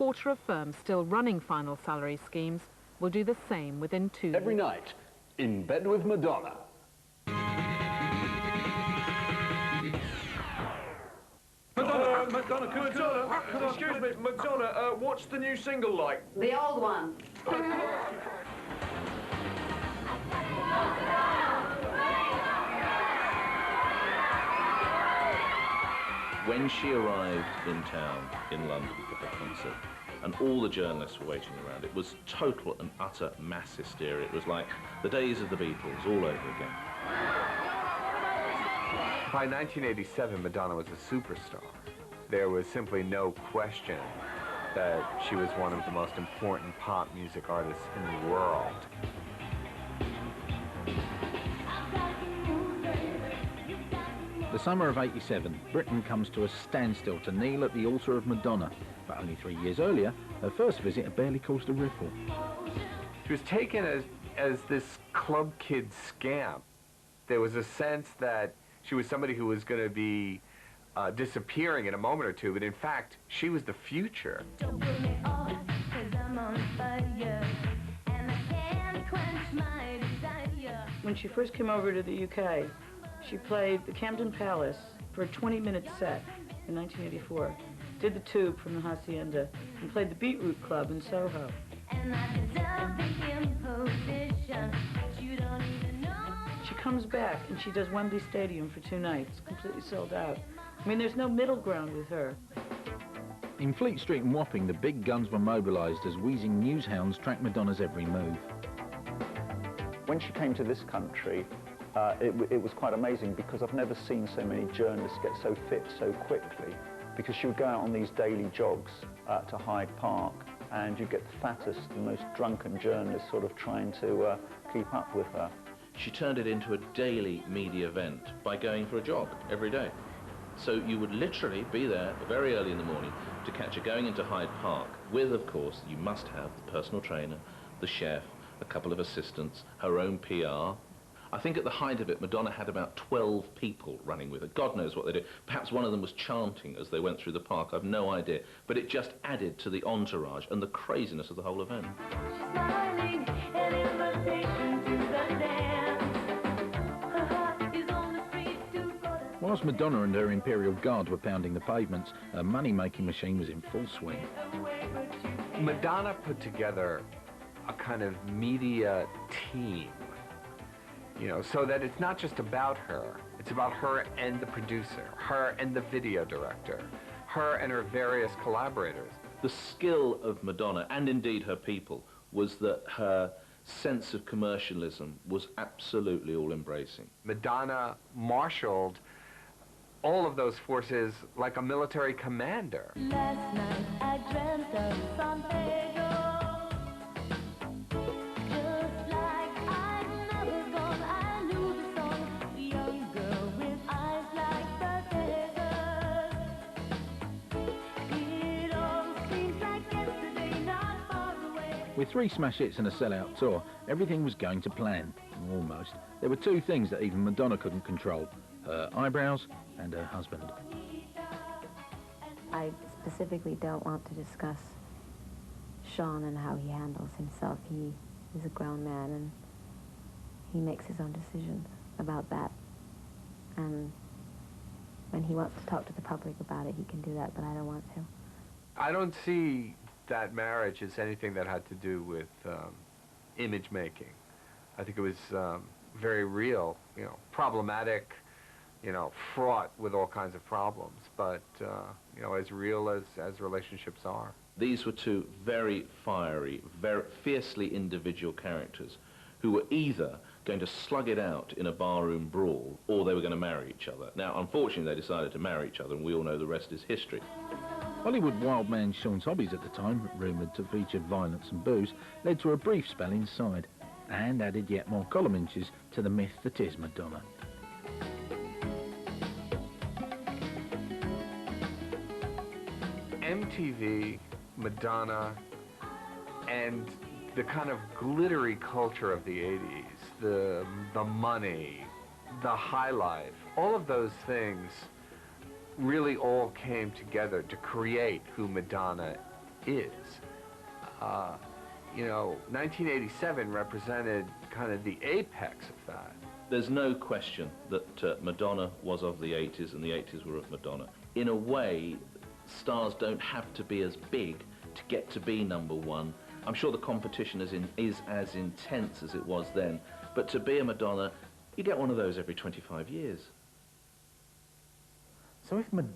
quarter of firms still running final salary schemes will do the same within 2 years. Every night, in bed with Madonna. Madonna, excuse me, Madonna, what's the new single like? The old one. When she arrived in town in London for her concert, and all the journalists were waiting around, it was total and utter mass hysteria. It was like the days of the Beatles all over again. By 1987, Madonna was a superstar. There was simply no question that she was one of the most important pop music artists in the world. The summer of '87, Britain comes to a standstill to kneel at the altar of Madonna. But only 3 years earlier, her first visit had barely caused a ripple. She was taken as this club kid scamp. There was a sense that she was somebody who was going to be disappearing in a moment or two, but in fact, she was the future. Don't put me off, 'cause I'm on fire, and I can't quench my desire. When she first came over to the UK, she played the Camden Palace for a 20-minute set in 1984, did the Tube from the Hacienda, and played the Beetroot Club in Soho. And I deserve the imposition that you don't even know. She comes back and she does Wembley Stadium for 2 nights, completely sold out. I mean, there's no middle ground with her. In Fleet Street and Wapping, the big guns were mobilised as wheezing news hounds tracked Madonna's every move. When she came to this country, it was quite amazing because I've never seen so many journalists get so fit so quickly, because she would go out on these daily jogs to Hyde Park, and you get the fattest and most drunken journalists sort of trying to keep up with her. She turned it into a daily media event by going for a jog every day. So you would literally be there very early in the morning to catch her going into Hyde Park with, of course, you must have the personal trainer, the chef, a couple of assistants, her own PR. I think at the height of it, Madonna had about 12 people running with her. God knows what they did. Perhaps one of them was chanting as they went through the park. I've no idea. But it just added to the entourage and the craziness of the whole event. Smiling, an invitation to the dance. Her heart is on the street to go to... Whilst Madonna and her Imperial Guard were pounding the pavements, her money-making machine was in full swing. Madonna put together a kind of media team, you know, so that it's not just about her. It's about her and the producer, her and the video director, her and her various collaborators. The skill of Madonna, and indeed her people, was that her sense of commercialism was absolutely all-embracing. Madonna marshaled all of those forces like a military commander. Last night I dreamt of San Pedro. Just like I'd never gone, I knew the song. A young girl with eyes like the desert. It all seems like yesterday, not far away. With 3 smash hits and a sellout tour, everything was going to plan, almost. There were 2 things that even Madonna couldn't control: her eyebrows and her husband. I specifically don't want to discuss Sean and how he handles himself. He is a grown man and he makes his own decisions about that. And when he wants to talk to the public about it, he can do that, but I don't want to. I don't see that marriage as anything that had to do with image making. I think it was very real, you know, problematic, you know, fraught with all kinds of problems, but, you know, as real as relationships are. These were 2 very fiery, very fiercely individual characters who were either going to slug it out in a barroom brawl or they were going to marry each other. Now, unfortunately, they decided to marry each other, and we all know the rest is history. Hollywood wild man Sean's hobbies at the time, rumoured to feature violence and booze, led to a brief spell inside, and added yet more column inches to the myth that is Madonna. MTV, Madonna, and the kind of glittery culture of the 80s, the money, the high life, all of those things really all came together to create who Madonna is. You know, 1987 represented kind of the apex of that. There's no question that Madonna was of the 80s and the 80s were of Madonna. In a way, stars don't have to be as big to get to be #1. I'm sure the competition is as intense as it was then, but to be a Madonna, you get one of those every 25 years. So if Madonna